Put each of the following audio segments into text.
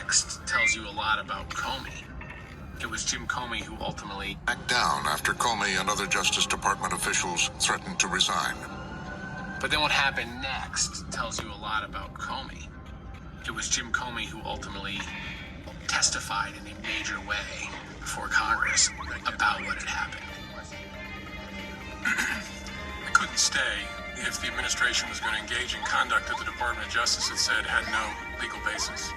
next tells you a lot about Comey. It was Jim Comey who ultimately backed down after Comey and other Justice Department officials threatened to resign. But then what happened next tells you a lot about Comey. It was Jim Comey who ultimately testified in a major way before Congress about what had happened. I couldn't stay if the administration was going to engage in conduct that the Department of Justice had said had no legal basis.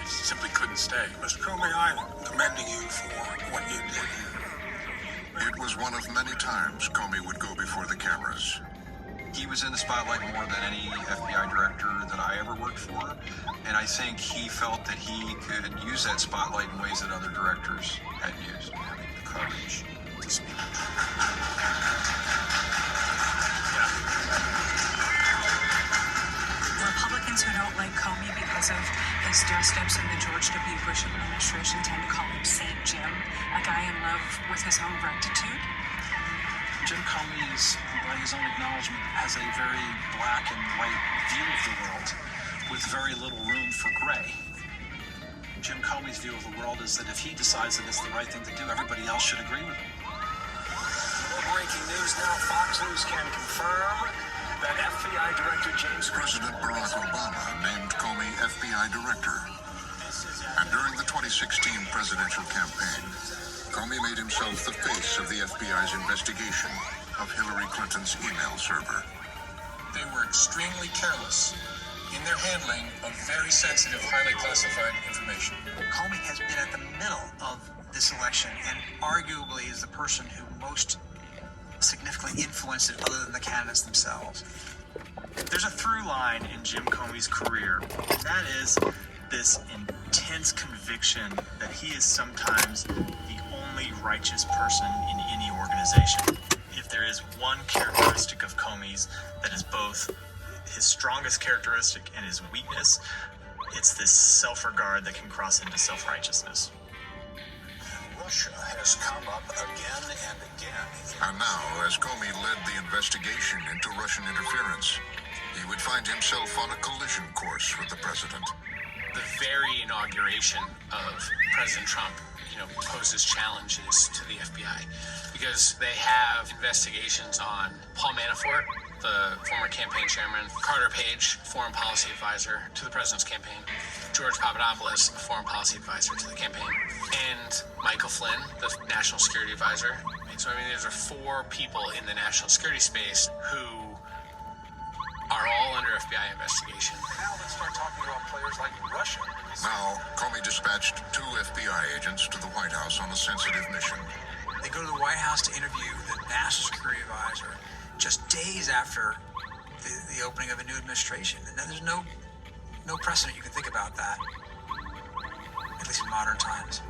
I simply couldn't stay. Mr. Comey, I'm commending you for what you did here. It was one of many times Comey would go before the cameras. He was in the spotlight more than any FBI director that I ever worked for, and I think he felt that he could use that spotlight in ways that other directors hadn't used. Having the courage to speak. Republicans who don't like Comey because of his doorsteps in the George W. Bush administration tend to call him Saint Jim, a guy in love with his own rectitude. Jim Comey is, by his own acknowledgement, has a very black and white view of the world with very little room for gray. Jim Comey's view of the world is that if he decides that it's the right thing to do, everybody else should agree with him. Breaking news now, Fox News can confirm that FBI Director James President Barack Obama named Comey FBI Director. And during the 2016 presidential campaign, Comey made himself the face of the FBI's investigation of Hillary Clinton's email server. They were extremely careless in their handling of very sensitive, highly classified information. Comey has been at the middle of this election and arguably is the person who most significantly influenced it other than the candidates themselves. There's a through line in Jim Comey's career, and that is this intense conviction that he is sometimes the only righteous person in any organization. If there is one characteristic of Comey's that is both his strongest characteristic and his weakness, it's this self-regard that can cross into self-righteousness. Russia has come up again and again. And now, as Comey led the investigation into Russian interference, he would find himself on a collision course with the president. The very inauguration of President Trump, poses challenges to the FBI because they have investigations on Paul Manafort, the former campaign chairman, Carter Page, foreign policy advisor to the president's campaign, George Papadopoulos, foreign policy advisor to the campaign, and Michael Flynn, the national security advisor. So, these are four people in the national security space who are all under FBI investigation. Now let's start talking about players like Russia. Now, Comey dispatched 2 FBI agents to the White House on a sensitive mission. They go to the White House to interview the national security advisor just days after the opening of a new administration. And there's no precedent you can think about that, at least in modern times.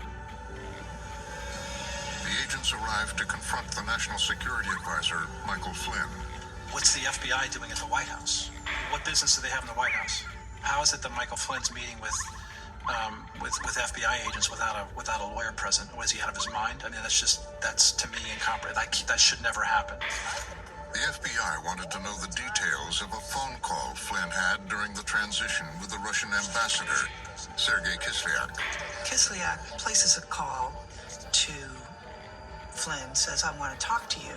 The agents arrived to confront the national security advisor, Michael Flynn. What's the FBI doing at the White House? What business do they have in the White House? How is it that Michael Flynn's meeting with FBI agents without a lawyer present? Was he out of his mind? That's to me incomprehensible. That should never happen. The FBI wanted to know the details of a phone call Flynn had during the transition with the Russian ambassador, Sergei Kislyak. Kislyak places a call to Flynn, says, "I want to talk to you."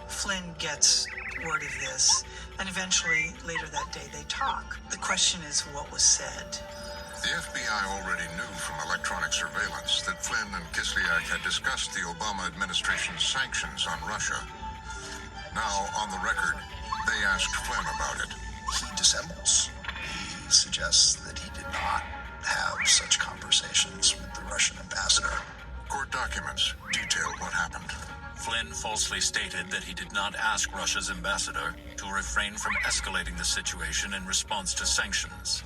Flynn gets word of this, and eventually, later that day, they talk. The question is, what was said? The FBI already knew from electronic surveillance that Flynn and Kislyak had discussed the Obama administration's sanctions on Russia. Now, on the record, they asked Flynn about it. He dissembles. He suggests that he did not have such conversations with the Russian ambassador. Court documents detail what happened. Flynn falsely stated that he did not ask Russia's ambassador to refrain from escalating the situation in response to sanctions.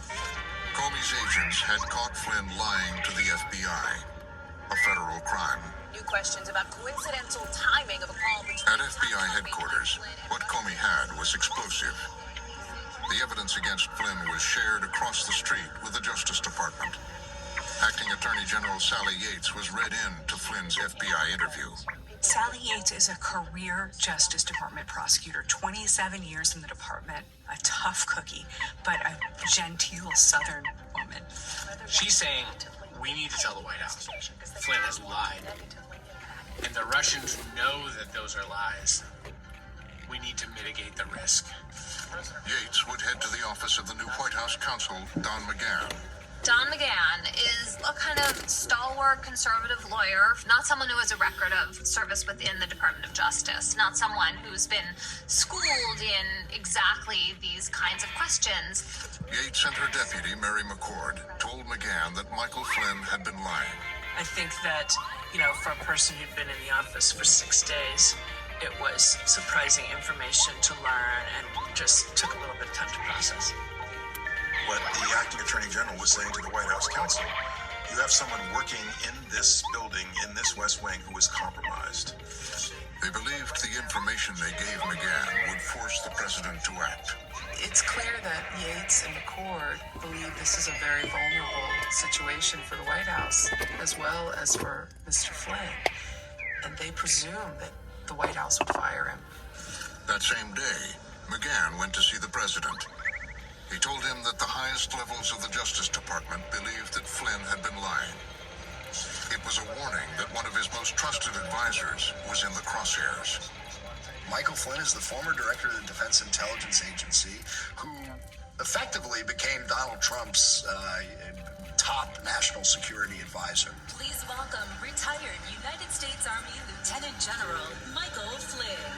Comey's agents had caught Flynn lying to the FBI, a federal crime. New questions about coincidental timing of a call between... At FBI headquarters, what Comey had was explosive. The evidence against Flynn was shared across the street with the Justice Department. Acting Attorney General Sally Yates was read in to Flynn's FBI interview. Sally Yates is a career Justice Department prosecutor, 27 years in the department, a tough cookie, but a genteel Southern woman. She's saying we need to tell the White House Flynn has lied. And the Russians know that those are lies. We need to mitigate the risk. Yates would head to the office of the new White House counsel, Don McGahn. Don McGahn is a kind of stalwart conservative lawyer, not someone who has a record of service within the Department of Justice, not someone who's been schooled in exactly these kinds of questions. Yates and her deputy, Mary McCord, told McGahn that Michael Flynn had been lying. I think that, for a person who'd been in the office for 6 days, it was surprising information to learn and just took a little bit of time to process. What the acting attorney general was saying to the White House counsel, you have someone working in this building, in this West Wing, who is compromised. They believed the information they gave McGahn would force the president to act. It's clear that Yates and McCord believe this is a very vulnerable situation for the White House, as well as for Mr. Flynn. And they presume that the White House would fire him. That same day, McGahn went to see the president. He told him that the highest levels of the Justice Department believed that Flynn had been lying. It was a warning that one of his most trusted advisors was in the crosshairs. Michael Flynn is the former director of the Defense Intelligence Agency who effectively became Donald Trump's top national security advisor. Please welcome retired United States Army Lieutenant General Michael Flynn.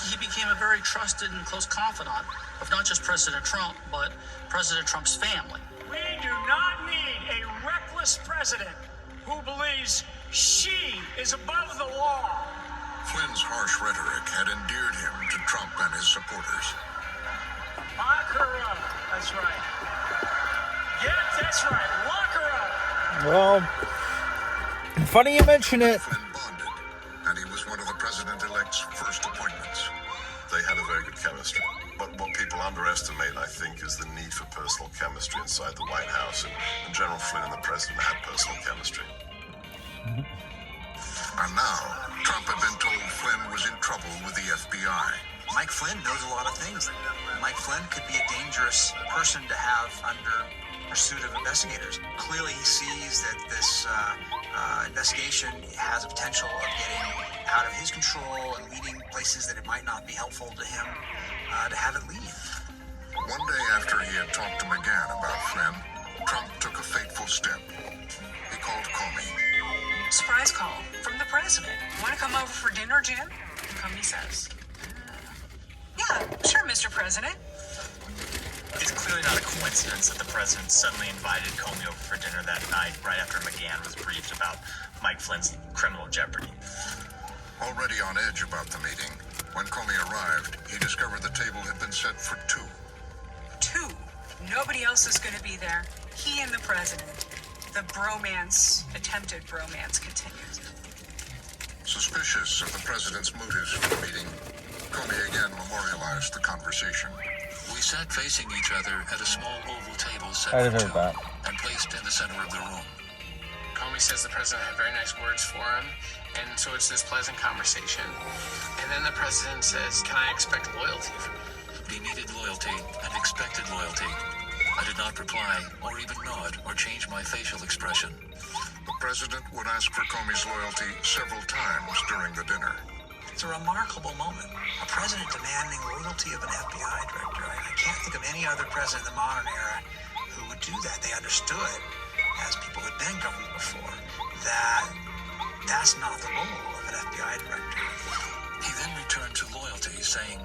He became a very trusted and close confidant of not just President Trump, but President Trump's family. We do not need a reckless president who believes she is above the law. Flynn's harsh rhetoric had endeared him to Trump and his supporters. Lock her up. That's right. Yeah, that's right. Lock her up. Well, funny you mention it. Flynn bonded, and he was one of the president-elect's first appointments. They had a very good chemistry. But what people underestimate, I think, is the need for personal chemistry inside the White House. And General Flynn and the president had personal chemistry. And now, Trump had been told Flynn was in trouble with the FBI. Mike Flynn knows a lot of things. Mike Flynn could be a dangerous person to have under pursuit of investigators. Clearly, he sees that this investigation has a potential of getting out of his control and leading places that it might not be helpful to him to have it lead. One day after he had talked to McGahn about Flynn, Trump took a fateful step. He called Comey. Surprise call from the president. Want to come over for dinner, Jim? Comey says. Yeah, sure, Mr. President. It's clearly not a coincidence that the president suddenly invited Comey over for dinner that night, right after McGahn was briefed about Mike Flynn's criminal jeopardy. Already on edge about the meeting, when Comey arrived, he discovered the table had been set for two. Two. Nobody else is going to be there. He and the president. The attempted bromance continues. Suspicious of the president's motives for the meeting, Comey again memorialized the conversation. We sat facing each other at a small oval table set I for heard two that. and placed in the center of the room. Comey says the president had very nice words for him, and so it's this pleasant conversation. And then the president says, "Can I expect loyalty from you?" He needed loyalty and expected loyalty. I did not reply or even nod or change my facial expression. The president would ask for Comey's loyalty several times during the dinner. It's a remarkable moment. A president demanding loyalty of an FBI director. I can't think of any other president in the modern era who would do that. They understood, as people who had been government before, that that's not the role of an FBI director. He then returned to loyalty, saying,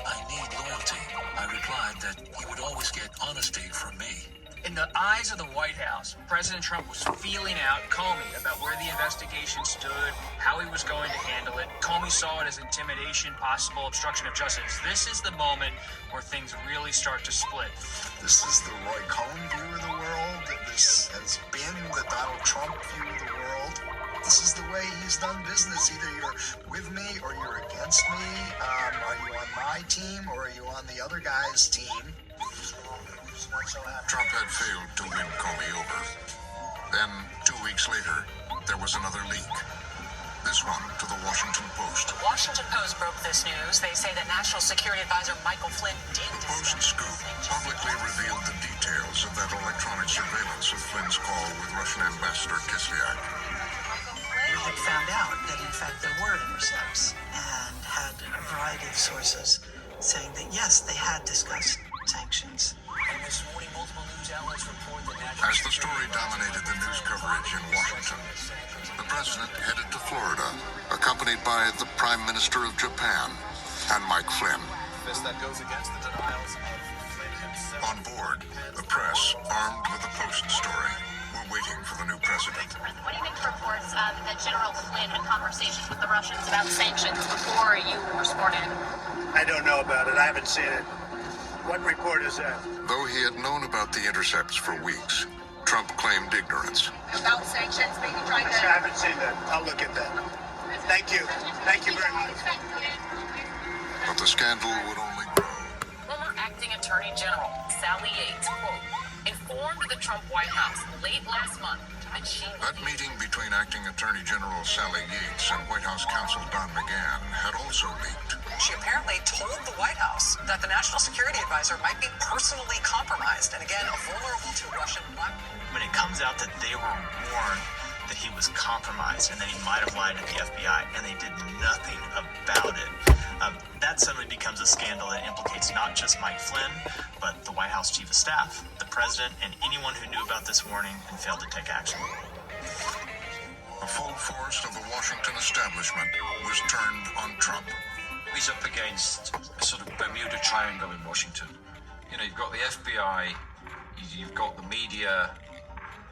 "I need loyalty." I replied that he would always get honesty from me. In the eyes of the White House, President Trump was feeling out Comey about where the investigation stood, how he was going to handle it. Comey saw it as intimidation, possible obstruction of justice. This is the moment where things really start to split. This is the Roy Cohn view of the world. This has been the Donald Trump view of the world. This is the way he's done business. Either you're with me or you're against me. Are you on my team or are you on the other guy's team? Trump had failed to win Comey over. Then, 2 weeks later, there was another leak. This one to the Washington Post. The Washington Post broke this news. They say that National Security Advisor Michael Flynn did The Post scoop publicly revealed the details of that electronic surveillance fact, there were intercepts, and had a variety of sources saying that yes, they had discussed sanctions. And this morning, multiple news outlets report that As the story dominated the news coverage in Washington, the president headed to Florida, accompanied by the Prime Minister of Japan and Mike Flynn. that goes against the denials of Flynn himself. On board, the press, armed with a Post story, were waiting for the new president. What do you make of reports that General Flynn had conversations with the Russians about sanctions before you were sworn in? I don't know about it. I haven't seen it. What report is that? Though he had known about the intercepts for weeks, Trump claimed ignorance. About sanctions, maybe trying to... I haven't seen that. I'll look at that. Thank you. Thank you very much. But the scandal would only grow. Former acting attorney general Sally Yates, quote, informed the Trump White House late last month that she... That meeting between acting attorney general Sally Yates and White House counsel Don McGahn had also leaked. She apparently told the White House that the national security advisor might be personally compromised and again vulnerable to Russian blackmail. When it comes out that they were warned that he was compromised and that he might have lied to the FBI and they did nothing about it, that suddenly becomes a scandal that implicates not just Mike Flynn, but the White House chief of staff, the president, and anyone who knew about this warning and failed to take action. The full force of the Washington establishment was turned on Trump. He's up against a sort of Bermuda Triangle in Washington. You know, you've got the FBI, you've got the media,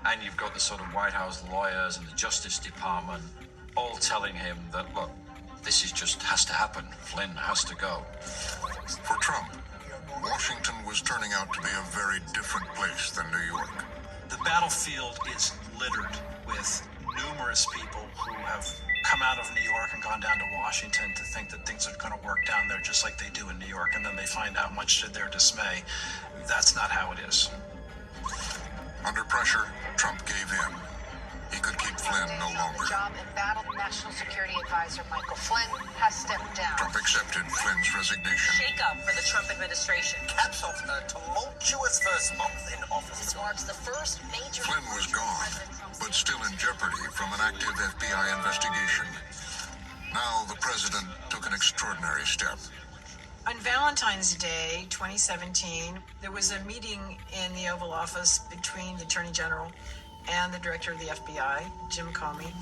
and you've got the sort of White House lawyers and the Justice Department all telling him that, look, this is just has to happen. Flynn has to go. For Trump, Washington was turning out to be a very different place than New York. The battlefield is littered with numerous people who have come out of New York and gone down to Washington to think that things are going to work down there just like they do in New York, and then they find out, much to their dismay, that's not how it is. Under pressure, Trump gave in. He could keep Flynn no longer. Job embattled National Security Advisor Michael Flynn has stepped down. Trump accepted Flynn's resignation. Shake up for the Trump administration. Caps off a tumultuous first month in office. This marks the first major... Flynn was gone, but still in jeopardy from an active FBI investigation. Now the president took an extraordinary step. On Valentine's Day 2017, there was a meeting in the Oval Office between the Attorney General and the Director of the FBI, Jim Comey.